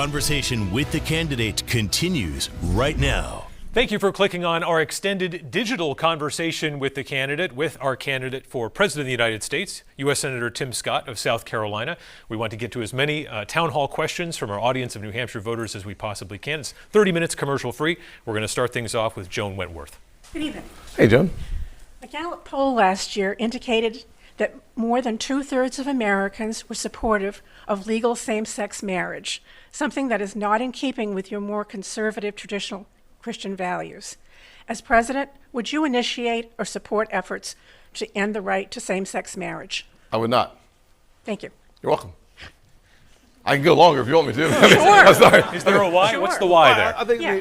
conversation with the candidates continues right now. Thank you for clicking on our extended digital conversation with our candidate for President of the United States, U.S. Senator Tim Scott of South Carolina. We want to get to as many town hall questions from our audience of New Hampshire voters as we possibly can. It's 30 minutes commercial free. We're going to start things off with Joan Wentworth. Good evening. Hey, Joan. A Gallup poll last year indicated that more than 2/3 of Americans were supportive of legal same-sex marriage, something that is not in keeping with your more conservative traditional Christian values. As president, would you initiate or support efforts to end the right to same-sex marriage? I would not. Thank you. You're welcome. I can go longer if you want me to. Sure. I'm sorry. Is there a why? Sure. What's the why there? I think Yeah.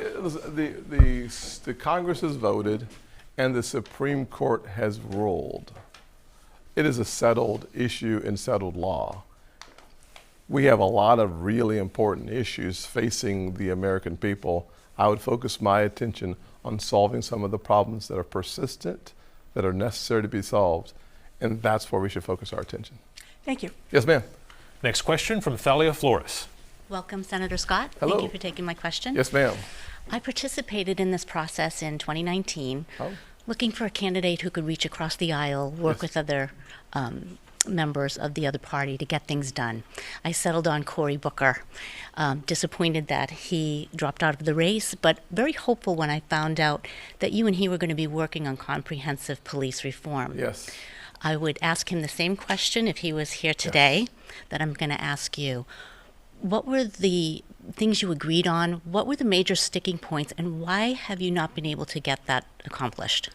the Congress has voted and the Supreme Court has ruled. It is a settled issue and settled law. We have a lot of really important issues facing the American people. I would focus my attention on solving some of the problems that are persistent, that are necessary to be solved, and that's where we should focus our attention. Thank you. Yes, ma'am. Next question from Thalia Flores. Welcome, Senator Scott. Hello. Thank you for taking my question. Yes, ma'am. I participated in this process in 2019, looking for a candidate who could reach across the aisle, work with other members of the other party to get things done. I settled on Cory Booker. Disappointed that he dropped out of the race, but very hopeful when I found out that you and he were going to be working on comprehensive police reform. Yes. I would ask him the same question if he was here today that I'm going to ask you. What were the things you agreed on? What were the major sticking points, and why have you not been able to get that accomplished?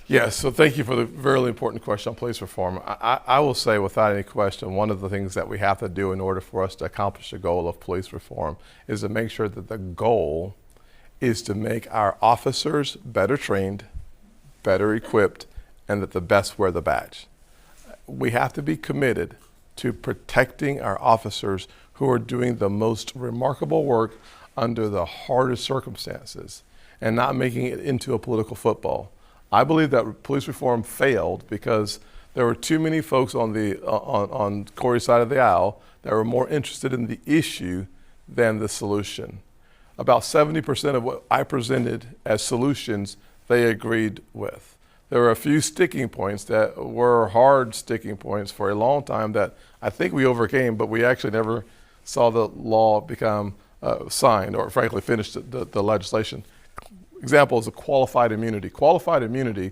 Yes, so thank you for the very important question on police reform. I will say without any question, one of the things that we have to do in order for us to accomplish the goal of police reform is to make sure that the goal is to make our officers better trained, better equipped, and that the best wear the badge. We have to be committed to protecting our officers who are doing the most remarkable work under the hardest circumstances and not making it into a political football. I believe that police reform failed because there were too many folks on Cory's side of the aisle that were more interested in the issue than the solution. About 70% of what I presented as solutions, they agreed with. There were a few sticking points that were hard sticking points for a long time that I think we overcame, but we actually never saw the law become signed or frankly finished the legislation. Example is a qualified immunity. Qualified immunity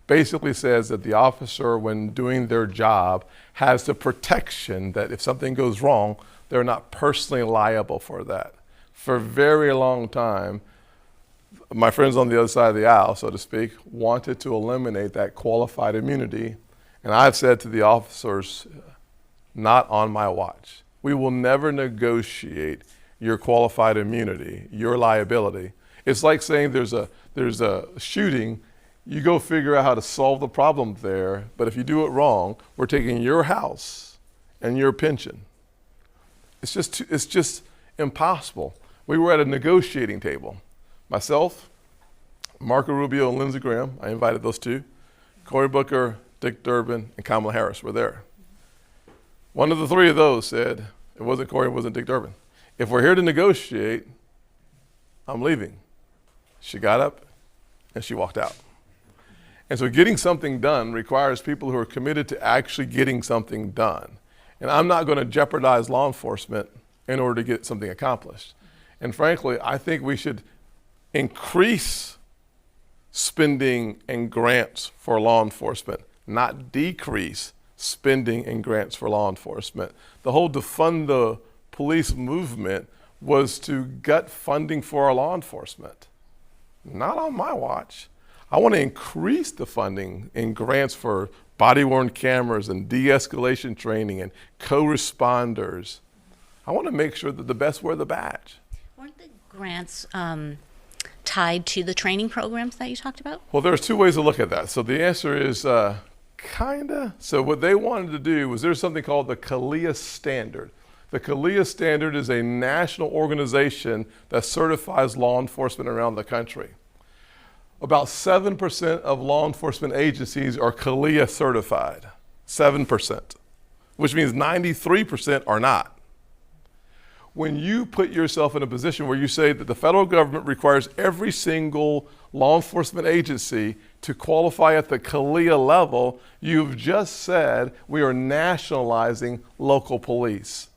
basically says that the officer, when doing their job, has the protection that if something goes wrong, they're not personally liable for that. For a very long time, my friends on the other side of the aisle, so to speak, wanted to eliminate that qualified immunity. And I've said to the officers, not on my watch. We will never negotiate your qualified immunity, your liability. It's like saying there's a shooting, you go figure out how to solve the problem there, but if you do it wrong, we're taking your house and your pension. It's just impossible. We were at a negotiating table. Myself, Marco Rubio and Lindsey Graham, I invited those two. Cory Booker, Dick Durbin, and Kamala Harris were there. One of the three of those said, it wasn't Cory, it wasn't Dick Durbin. If we're here to negotiate, I'm leaving. She got up and she walked out. And so getting something done requires people who are committed to actually getting something done. And I'm not going to jeopardize law enforcement in order to get something accomplished. And frankly, I think we should increase spending and grants for law enforcement, not decrease spending and grants for law enforcement. The whole defund the police movement was to gut funding for our law enforcement. Not on my watch. I want to increase the funding in grants for body-worn cameras and de-escalation training and co-responders. I want to make sure that the best wear the badge. Weren't the grants tied to the training programs that you talked about? Well, there's two ways to look at that. So the answer is kinda. So what they wanted to do was there's something called the CALEA Standard. The CALEA Standard is a national organization that certifies law enforcement around the country. About 7% of law enforcement agencies are CALEA certified, 7%, which means 93% are not. when you put yourself in a position where you say that the federal government requires every single law enforcement agency to qualify at the CALEA level, you've just said we are nationalizing local police.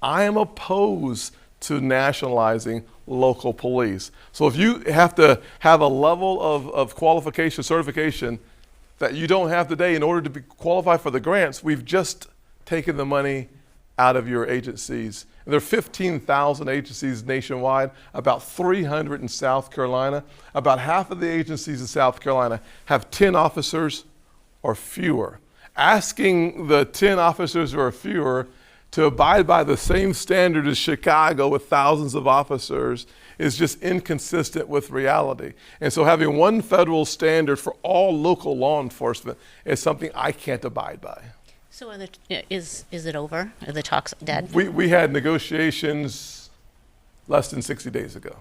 I am opposed to nationalizing local police. So if you have to have a level of qualification, certification that you don't have today in order to qualify for the grants, we've just taken the money out of your agencies. And there are 15,000 agencies nationwide, about 300 in South Carolina. About half of the agencies in South Carolina have 10 officers or fewer. Asking the 10 officers or fewer to abide by the same standard as Chicago with thousands of officers is just inconsistent with reality. And so having one federal standard for all local law enforcement is something I can't abide by. So is it over? Are the talks dead? We had negotiations less than 60 days ago.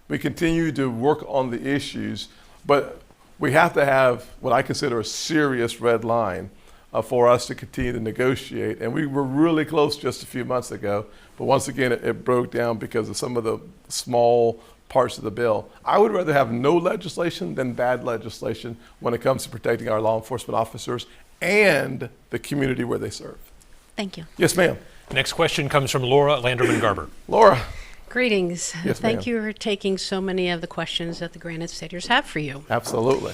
We continue to work on the issues, but we have to have what I consider a serious red line for us to continue to negotiate. And we were really close just a few months ago, but once again, it broke down because of some of the small parts of the bill. I would rather have no legislation than bad legislation when it comes to protecting our law enforcement officers and the community where they serve. Thank you. Yes, ma'am. Next question comes from Laura Landerman Garber. Laura. Greetings. Yes, Thank ma'am. you for taking so many of the questions that the Granite Staters have for you. Absolutely.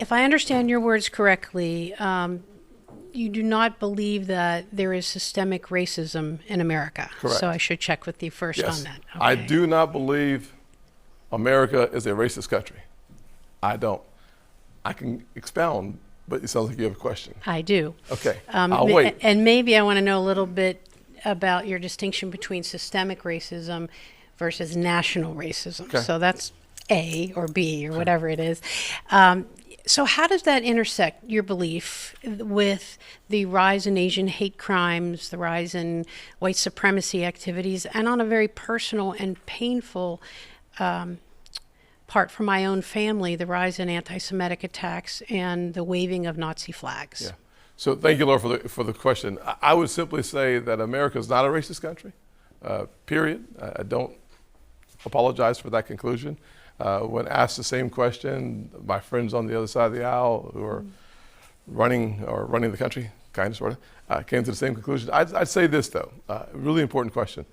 If I understand your words correctly, you do not believe that there is systemic racism in America. Correct. So I should check with you first Yes. on that. I Okay. do not believe America is a racist country. I don't. I can expound, but it sounds like you have a question. I do. Okay, I'll wait. And maybe I want to know a little bit about your distinction between systemic racism versus national racism. Okay. So that's A or B or whatever it is. So how does that intersect your belief with the rise in Asian hate crimes, the rise in white supremacy activities, and on a very personal and painful part for my own family, the rise in anti-Semitic attacks and the waving of Nazi flags? Yeah. So thank you, Laura, for the question. I would simply say that America is not a racist country, period. I don't apologize for that conclusion. When asked the same question, my friends on the other side of the aisle who are running the country, kind of, sort of, came to the same conclusion. I'd say this, though, really important question.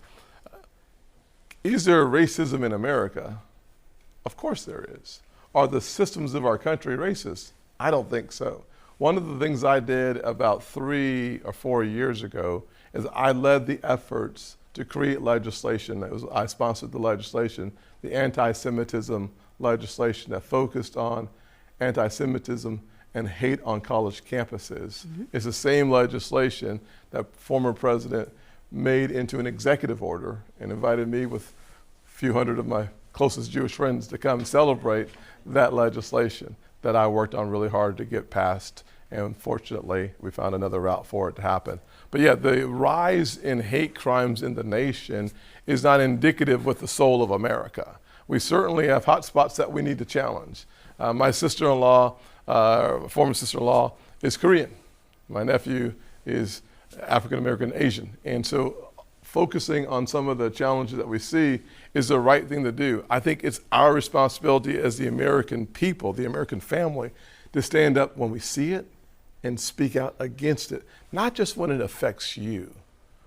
Is there racism in America? Of course there is. Are the systems of our country racist? I don't think so. One of the things I did about 3 or 4 years ago is I led the efforts to create legislation. I sponsored the legislation, the anti-Semitism legislation that focused on anti-Semitism and hate on college campuses. Mm-hmm. It's the same legislation that former president made into an executive order and invited me with a few hundred of my closest Jewish friends to come celebrate that legislation that I worked on really hard to get passed. And fortunately, we found another route for it to happen. But yeah, the rise in hate crimes in the nation is not indicative with the soul of America. We certainly have hot spots that we need to challenge. My sister-in-law, former sister-in-law, is Korean. My nephew is African-American Asian. And so focusing on some of the challenges that we see is the right thing to do. I think it's our responsibility as the American people, the American family, to stand up when we see it and speak out against it, not just when it affects you,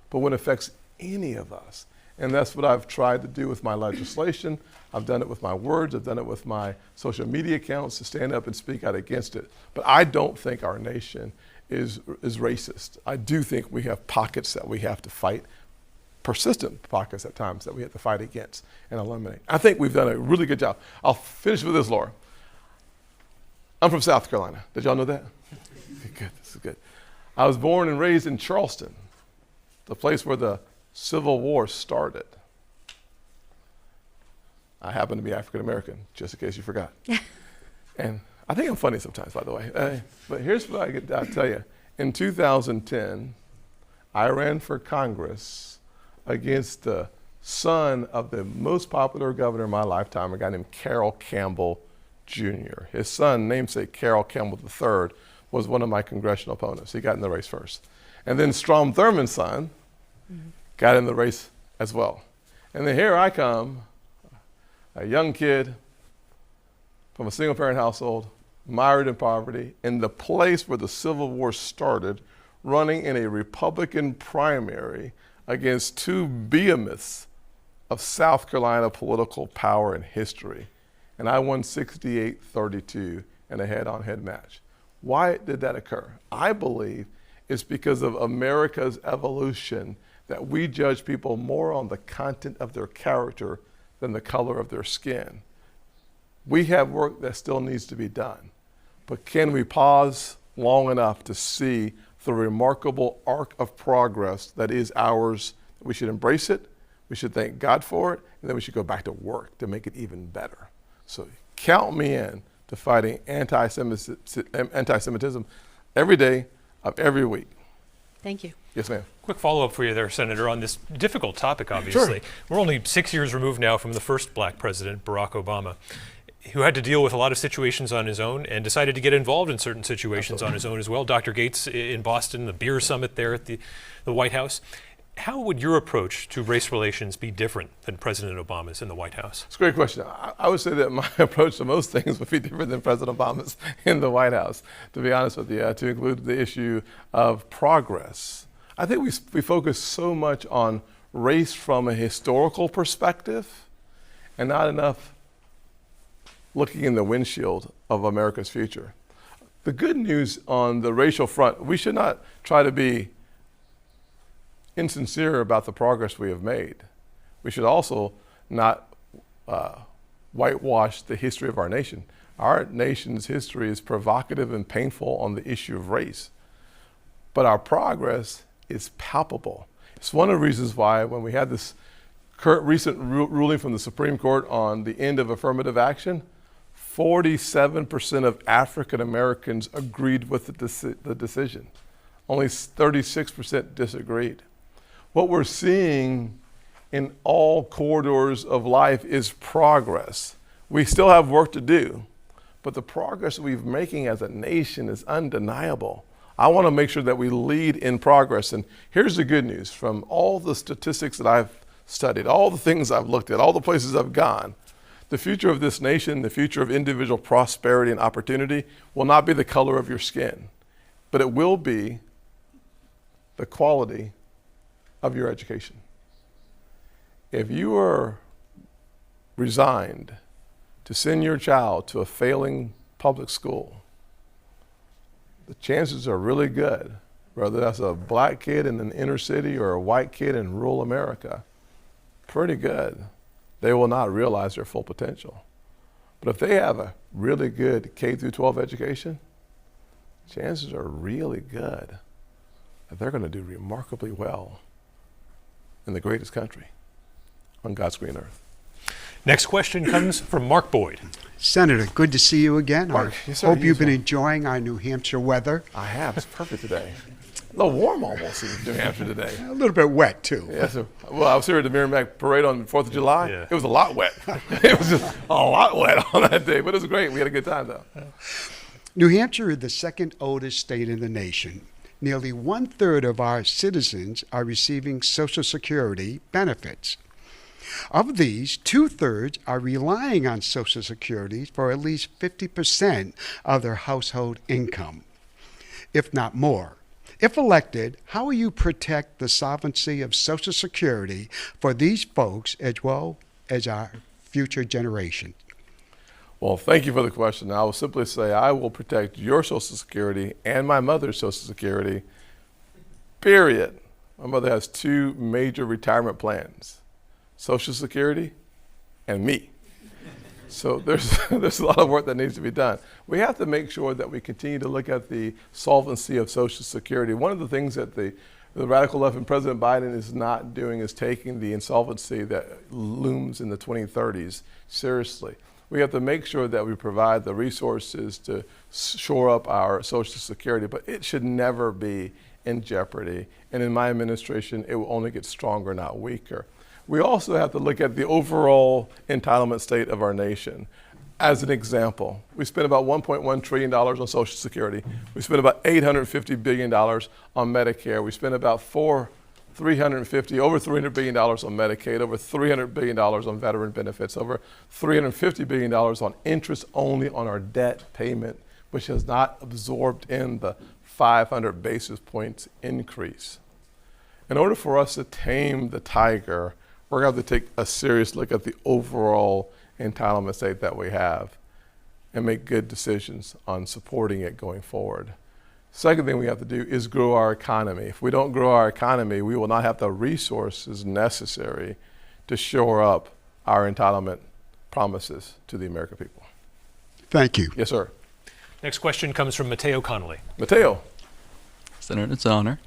but when it affects any of us. And that's what I've tried to do with my legislation. I've done it with my words. I've done it with my social media accounts to stand up and speak out against it. But I don't think our nation is racist. I do think we have pockets that we have to fight, persistent pockets at times that we have to fight against and eliminate. I think we've done a really good job. I'll finish with this, Laura. I'm from South Carolina. Did y'all know that? Good, this is good. I was born and raised in Charleston, the place where the Civil War started. I happen to be African American, just in case you forgot. And I think I'm funny sometimes, by the way. But here's what I'll tell you. In 2010, I ran for Congress against the son of the most popular governor in my lifetime, a guy named Carroll Campbell Jr. His son, namesake Carroll Campbell III, was one of my congressional opponents. He got in the race first. And then Strom Thurmond's son got in the race as well. And then here I come, a young kid from a single parent household, mired in poverty, in the place where the Civil War started, running in a Republican primary against two behemoths of South Carolina political power and history. And I won 68-32 in a head-on-head match. Why did that occur? I believe it's because of America's evolution that we judge people more on the content of their character than the color of their skin. We have work that still needs to be done, but can we pause long enough to see the remarkable arc of progress that is ours? We should embrace it, we should thank God for it, and then we should go back to work to make it even better. So count me in to fighting anti-Semitism every day of every week. Thank you. Yes, ma'am. Quick follow-up for you there, Senator, on this difficult topic, obviously. Sure. We're only 6 years removed now from the first black president, Barack Obama, who had to deal with a lot of situations on his own and decided to get involved in certain situations on his own as well. Dr. Gates in Boston, the beer summit there at the White House. How would your approach to race relations be different than President Obama's in the White House? It's a great question. I would say that my approach to most things would be different than President Obama's in the White House, to be honest with you, to include the issue of progress. I think we focus so much on race from a historical perspective and not enough looking in the windshield of America's future. The good news on the racial front, we should not try to be insincere about the progress we have made. We should also not whitewash the history of our nation. Our nation's history is provocative and painful on the issue of race, but our progress is palpable. It's one of the reasons why when we had this recent ruling from the Supreme Court on the end of affirmative action, 47% of African Americans agreed with the decision. Only 36% disagreed. What we're seeing in all corridors of life is progress. We still have work to do, but the progress we're making as a nation is undeniable. I want to make sure that we lead in progress. And here's the good news. From all the statistics that I've studied, all the things I've looked at, all the places I've gone, the future of this nation, the future of individual prosperity and opportunity will not be the color of your skin, but it will be the quality of your education. If you are resigned to send your child to a failing public school, the chances are really good, whether that's a black kid in an inner city or a white kid in rural America, pretty good. They will not realize their full potential. But if they have a really good K through 12 education, chances are really good that they're going to do remarkably well in the greatest country on God's green earth. Next question comes from Mark Boyd. Senator, good to see you again. Mark, I yes, sir. hope You you've been as well. enjoying our New Hampshire weather. I have. It's perfect today. A little warm almost in New Hampshire today. A little bit wet, too. Yeah, so, well, I was here at the Merrimack Parade on the 4th of July. Yeah. It was a lot wet. It was just a lot wet on that day, but it was great. We had a good time, though. New Hampshire is the second oldest state in the nation. Nearly 1/3 of our citizens are receiving Social Security benefits. Of these, 2/3 are relying on Social Security for at least 50% of their household income, if not more. If elected, how will you protect the sovereignty of Social Security for these folks as well as our future generation? Well, thank you for the question. I will simply say I will protect your Social Security and my mother's Social Security, period. My mother has two major retirement plans, Social Security and me. So there's a lot of work that needs to be done. We have to make sure that we continue to look at the solvency of Social Security. One of the things that the radical left and President Biden is not doing is taking the insolvency that looms in the 2030s seriously. We have to make sure that we provide the resources to shore up our Social Security, but it should never be in jeopardy. And in my administration, it will only get stronger, not weaker. We also have to look at the overall entitlement state of our nation. As an example, we spend about $1.1 trillion on Social Security. We spend about $850 billion on Medicare. We spend about $4 over $300 billion on Medicaid, over $300 billion on veteran benefits, over $350 billion on interest only on our debt payment, which has not absorbed in the 500 basis points increase. In order for us to tame the tiger, we're going to have to take a serious look at the overall entitlement state that we have and make good decisions on supporting it going forward. Second thing we have to do is grow our economy. If we don't grow our economy, we will not have the resources necessary to shore up our entitlement promises to the American people. Thank you. Yes, sir. Next question comes from Mateo Connolly. Mateo. Senator, it's an honor.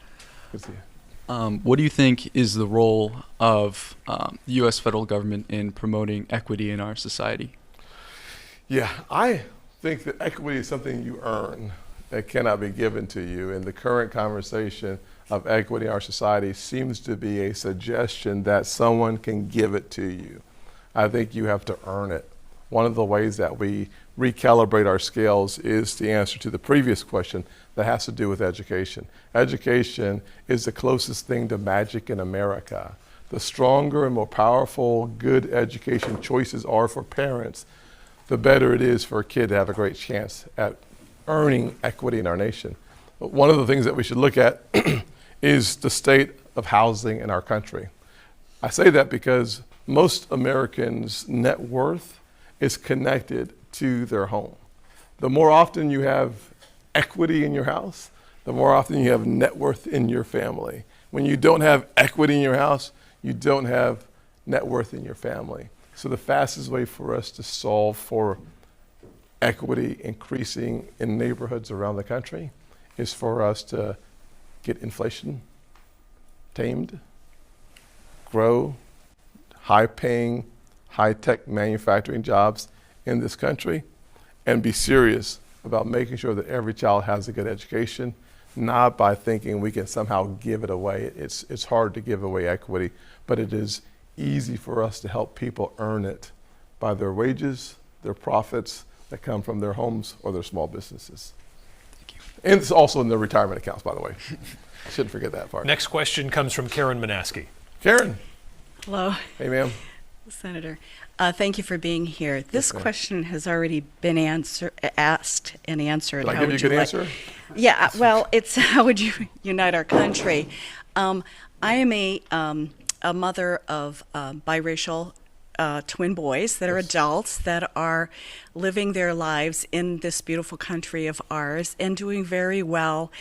Good to see you. What do you think is the role of the U.S. federal government in promoting equity in our society? Yeah, I think that equity is something you earn that cannot be given to you. And the current conversation of equity in our society seems to be a suggestion that someone can give it to you. I think you have to earn it. One of the ways that we recalibrate our scales is the answer to the previous question that has to do with education. Education is the closest thing to magic in America. The stronger and more powerful good education choices are for parents, the better it is for a kid to have a great chance at earning equity in our nation. But one of the things that we should look at is the state of housing in our country. I say that because most Americans' net worth is connected to their home. The more often you have equity in your house, the more often you have net worth in your family. When you don't have equity in your house, you don't have net worth in your family. So the fastest way for us to solve for equity increasing in neighborhoods around the country is for us to get inflation tamed, grow high-paying, high-tech manufacturing jobs in this country, and be serious about making sure that every child has a good education, not by thinking we can somehow give it away. It's hard to give away equity, but it is easy for us to help people earn it by their wages, their profits that come from their homes or their small businesses. Thank you. And it's also in their retirement accounts, by the way. Shouldn't forget that part. Next question comes from Karen Manaski. Karen. Hello, Hey, ma'am. Senator. Thank you for being here. This question has already been asked and answered. Did I give you a good answer? Yeah, well, it's how would you unite our country? I am a mother of biracial twin boys that are adults that are living their lives in this beautiful country of ours and doing very well.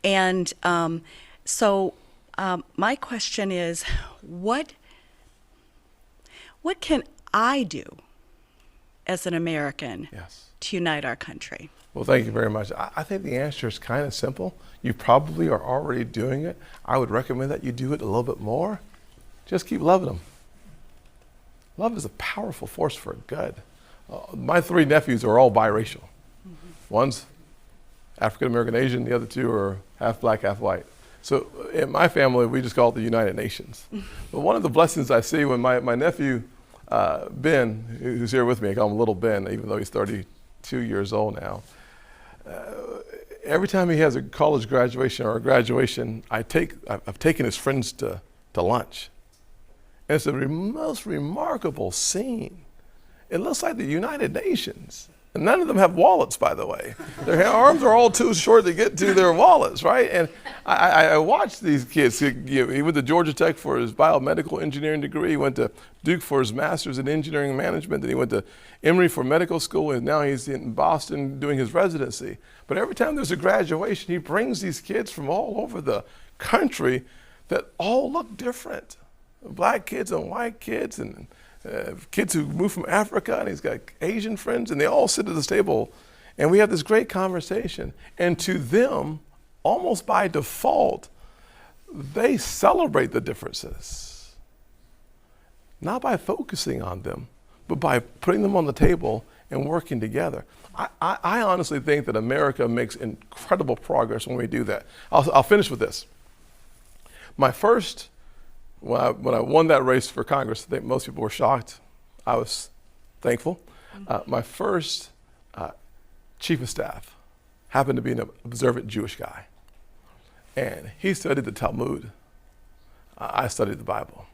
And so my question is, what can I do as an American to unite our country? Well, thank you very much. I think the answer is kind of simple. You probably are already doing it. I would recommend that you do it a little bit more. Just keep loving them. Love is a powerful force for good. My three nephews are all biracial. One's African American Asian, the other two are half black, half white. So in my family, we just call it the United Nations. But one of the blessings I see when my nephew, Ben, who's here with me, I call him Little Ben, even though he's 32 years old now. Every time he has a college graduation or a graduation, I've taken his friends to lunch. And it's the most remarkable scene. It looks like the United Nations. And none of them have wallets, by the way. Their arms are all too short to get to their wallets, right? And I watched these kids. He went to Georgia Tech for his biomedical engineering degree. He went to Duke for his master's in engineering management. Then he went to Emory for medical school, and now he's in Boston doing his residency. But every time there's a graduation, he brings these kids from all over the country that all look different. Black kids and white kids and kids who moved from Africa, and he's got Asian friends, and they all sit at this table, and we have this great conversation. And to them, almost by default, they celebrate the differences, not by focusing on them, but by putting them on the table and working together. I honestly think that America makes incredible progress when we do that. I'll finish with this. When I won that race for Congress, I think most people were shocked. I was thankful. My first chief of staff happened to be an observant Jewish guy. And he studied the Talmud. I studied the Bible.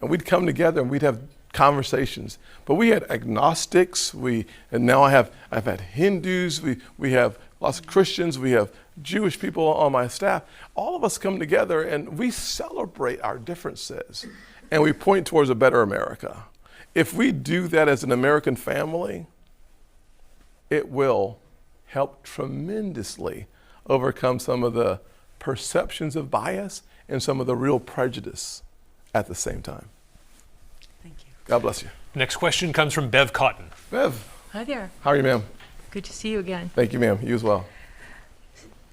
And we'd come together and we'd have conversations. But we had agnostics, and now I've had Hindus, we have lots of Christians, we have Jewish people on my staff. All of us come together and we celebrate our differences and we point towards a better America. If we do that as an American family, it will help tremendously overcome some of the perceptions of bias and some of the real prejudice at the same time. Thank you. God bless you. Next question comes from Bev Cotton. Bev, Hi there. how are you, ma'am? Good to see you again. Thank you, ma'am. You as well.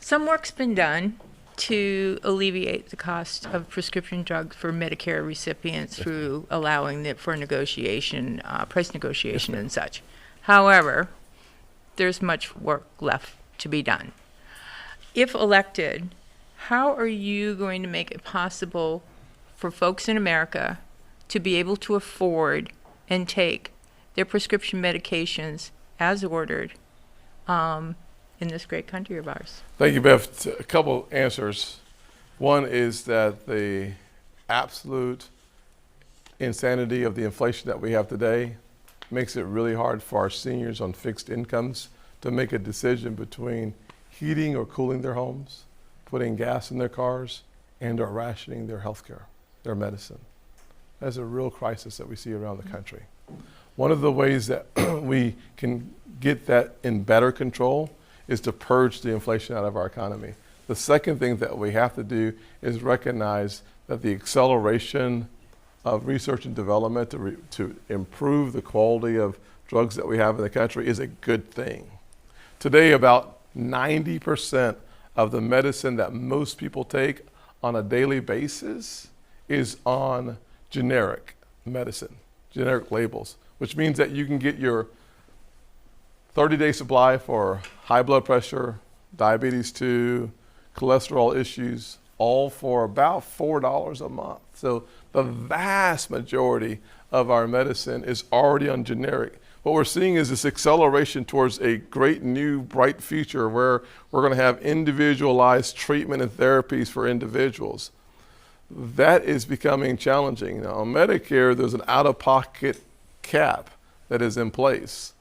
Some work's been done to alleviate the cost of prescription drugs for Medicare recipients through allowing it for negotiation, price negotiation and such. However, there's much work left to be done. If elected, how are you going to make it possible for folks in America to be able to afford and take their prescription medications as ordered in this great country of ours? Thank you, Bev. A couple answers. One is that the absolute insanity of the inflation that we have today makes it really hard for our seniors on fixed incomes to make a decision between heating or cooling their homes, putting gas in their cars, and or rationing their health care, their medicine. That's a real crisis that we see around the country. One of the ways that we can get that in better control is to purge the inflation out of our economy. The second thing that we have to do is recognize that the acceleration of research and development to improve the quality of drugs that we have in the country is a good thing. Today, about 90% of the medicine that most people take on a daily basis is on generic medicine, generic labels, which means that you can get your 30-day supply for high blood pressure, diabetes 2, cholesterol issues, all for about $4 a month. So the vast majority of our medicine is already on generic. What we're seeing is this acceleration towards a great new bright future where we're going to have individualized treatment and therapies for individuals. That is becoming challenging. Now, on Medicare, there's an out-of-pocket cap that is in place.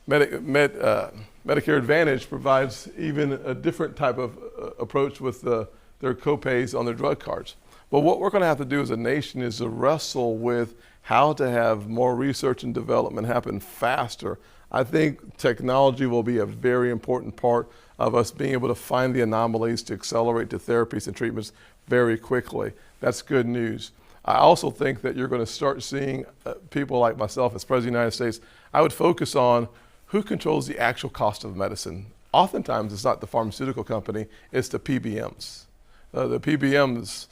Medicare Advantage provides even a different type of approach with their copays on their drug cards. But what we're going to have to do as a nation is to wrestle with how to have more research and development happen faster. I think technology will be a very important part of us being able to find the anomalies to accelerate to therapies and treatments very quickly. That's good news. I also think that you're going to start seeing people like myself as President of the United States, I would focus on who controls the actual cost of medicine. Oftentimes, it's not the pharmaceutical company, it's the PBMs. The PBMs,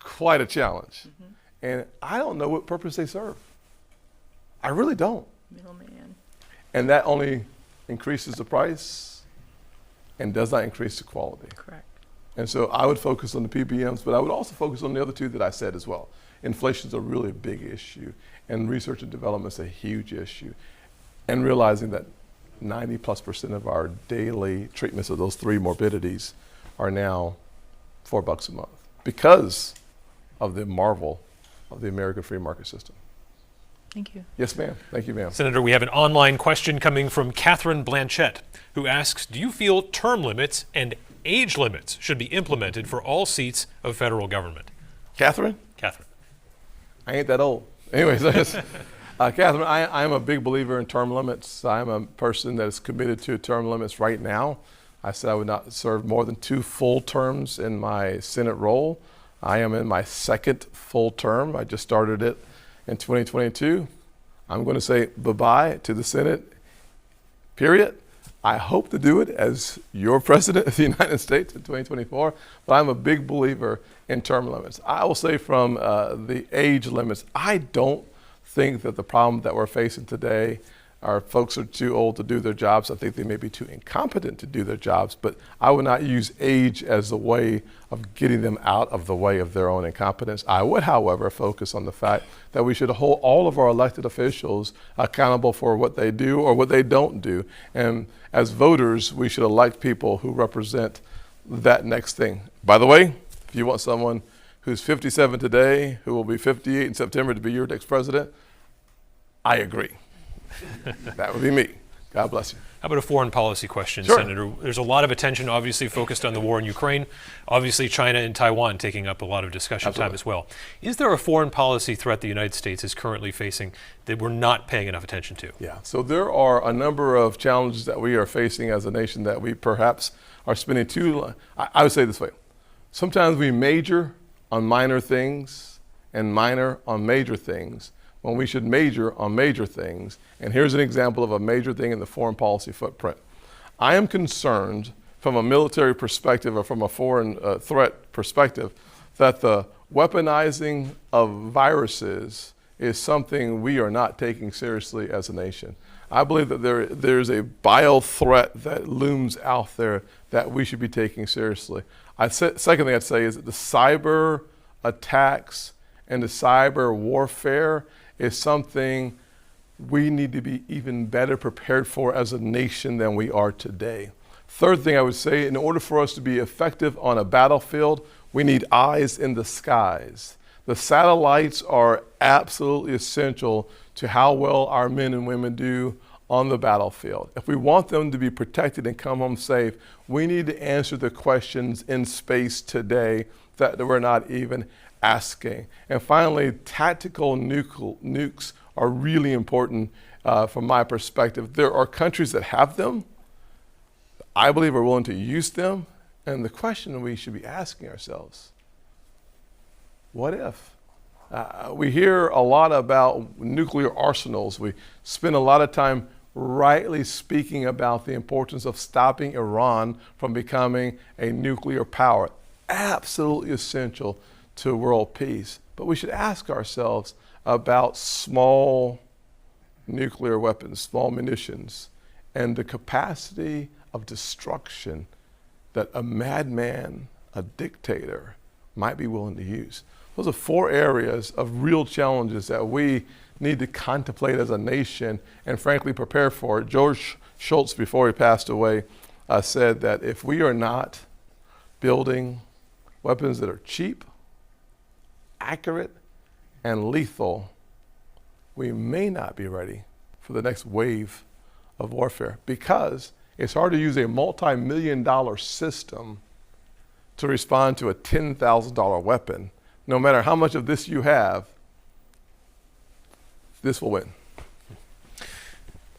quite a challenge. And I don't know what purpose they serve. I really don't. Middleman. And that only increases the price and does not increase the quality. Correct. And so I would focus on the PBMs, but I would also focus on the other two that I said as well. Inflation is a really big issue, and research and development is a huge issue. And realizing that 90+% of our daily treatments of those three morbidities are now $4 a month because of the marvel of the American free market system. Thank you. Yes, ma'am. Thank you, ma'am. Senator, we have an online question coming from Catherine Blanchette, who asks, do you feel term limits and age limits should be implemented for all seats of federal government? Catherine? Catherine. I ain't that old. Anyways, Catherine, I am a big believer in term limits. I'm a person that is committed to term limits right now. I said I would not serve more than 2 full terms in my Senate role. I am in my 2nd full term. I just started it in 2022. I'm going to say bye-bye to the Senate, period. I hope to do it as your president of the United States in 2024, but I'm a big believer in term limits. I will say from the age limits, I don't think that the problem that we're facing today are folks are too old to do their jobs. I think they may be too incompetent to do their jobs, but I would not use age as a way of getting them out of the way of their own incompetence. I would, however, focus on the fact that we should hold all of our elected officials accountable for what they do or what they don't do. And as voters, we should elect people who represent that next thing. By the way, if you want someone who's 57 today, who will be 58 in September to be your next president, I agree. That would be me. God bless you. How about a foreign policy question, Sure. Senator? There's a lot of attention, obviously, focused on the war in Ukraine. Obviously, China and Taiwan taking up a lot of discussion time as well. Is there a foreign policy threat the United States is currently facing that we're not paying enough attention to? Yeah, so there are a number of challenges that we are facing as a nation that we perhaps are spending I would say this way. Sometimes we major on minor things and minor on major things when we should major on major things. And here's an example of a major thing in the foreign policy footprint. I am concerned from a military perspective or from a foreign threat perspective that the weaponizing of viruses is something we are not taking seriously as a nation. I believe that there's a bio threat that looms out there that we should be taking seriously. Second thing I'd say is that the cyber attacks and the cyber warfare is something we need to be even better prepared for as a nation than we are today. Third thing I would say, in order for us to be effective on a battlefield, we need eyes in the skies. The satellites are absolutely essential to how well our men and women do on the battlefield. If we want them to be protected and come home safe, we need to answer the questions in space today that we're not even asking. And finally, tactical nukes are really important from my perspective. There are countries that have them. I believe are willing to use them. And the question we should be asking ourselves, what if? We hear a lot about nuclear arsenals. We spend a lot of time rightly speaking about the importance of stopping Iran from becoming a nuclear power. Absolutely essential to world peace. But we should ask ourselves about small nuclear weapons, small munitions, and the capacity of destruction that a madman, a dictator, might be willing to use. Those are 4 areas of real challenges that we need to contemplate as a nation and frankly prepare for. George Shultz, before he passed away, said that if we are not building weapons that are cheap, accurate, and lethal, we may not be ready for the next wave of warfare, because it's hard to use a multi-million-dollar system to respond to a $10,000 weapon. No matter how much of this you have, this will win.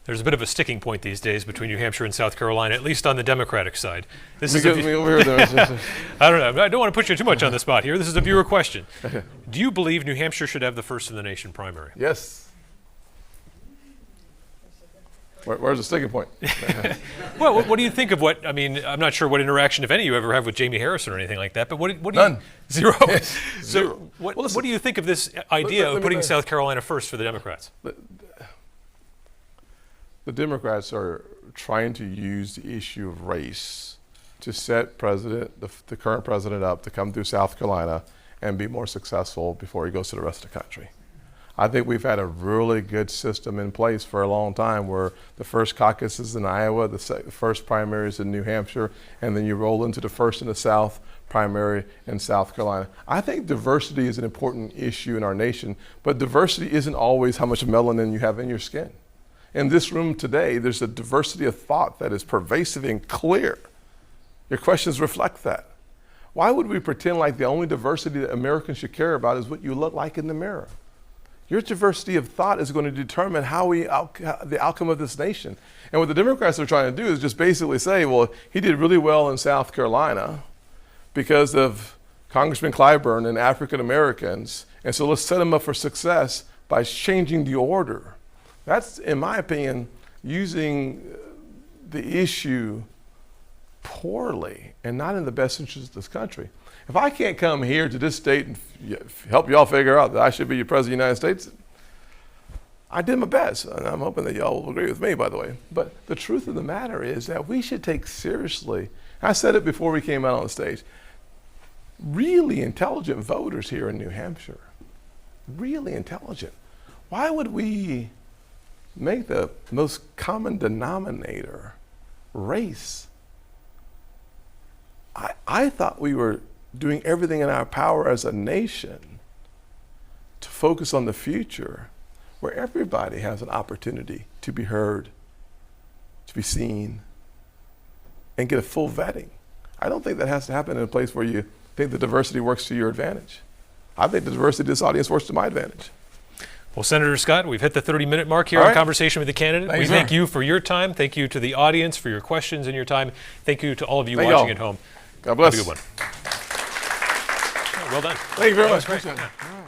There's a bit of a sticking point these days between New Hampshire and South Carolina, at least on the Democratic side. This is me over here. I don't know. I don't want to put you too much on the spot here. This is a viewer question. Do you believe New Hampshire should have the first in the nation primary? Yes. Where's the sticking point? Well, what do you think of what, I mean, I'm not sure what interaction, if any, you ever have with Jamie Harrison or anything like that, but what do None. you... Zero? Yes, So zero. what Well, listen, do you think of this idea let of me- putting South Carolina first for the Democrats? The Democrats are trying to use the issue of race to set the current president up to come through South Carolina and be more successful before he goes to the rest of the country. I think we've had a really good system in place for a long time, where the first caucus is in Iowa, the first primary is in New Hampshire, and then you roll into the first in the South primary in South Carolina. I think diversity is an important issue in our nation, but diversity isn't always how much melanin you have in your skin. In this room today, there's a diversity of thought that is pervasive and clear. Your questions reflect that. Why would we pretend like the only diversity that Americans should care about is what you look like in the mirror? Your diversity of thought is going to determine the outcome of this nation. And what the Democrats are trying to do is just basically say, well, he did really well in South Carolina because of Congressman Clyburn and African Americans, and so let's set him up for success by changing the order. That's, in my opinion, using the issue poorly and not in the best interest of this country. If I can't come here to this state and help y'all figure out that I should be your president of the United States, I did my best, and I'm hoping that y'all will agree with me, by the way. But the truth of the matter is that we should take seriously, I said it before we came out on the stage, really intelligent voters here in New Hampshire. Really intelligent. Why would we make the most common denominator race? I thought we were doing everything in our power as a nation to focus on the future where everybody has an opportunity to be heard, to be seen, and get a full vetting. I don't think that has to happen in a place where you think the diversity works to your advantage. I think the diversity of this audience works to my advantage. Well, Senator Scott, we've hit the 30-minute mark here All on right. Conversation with the Candidate. Thanks, we thank sir. you for your time. Thank you to the audience for your questions and your time. Thank you to all of you Thank watching y'all. at home. God bless. Have a good one. Well done. Thank you very That much. was great. Appreciate it. Yeah.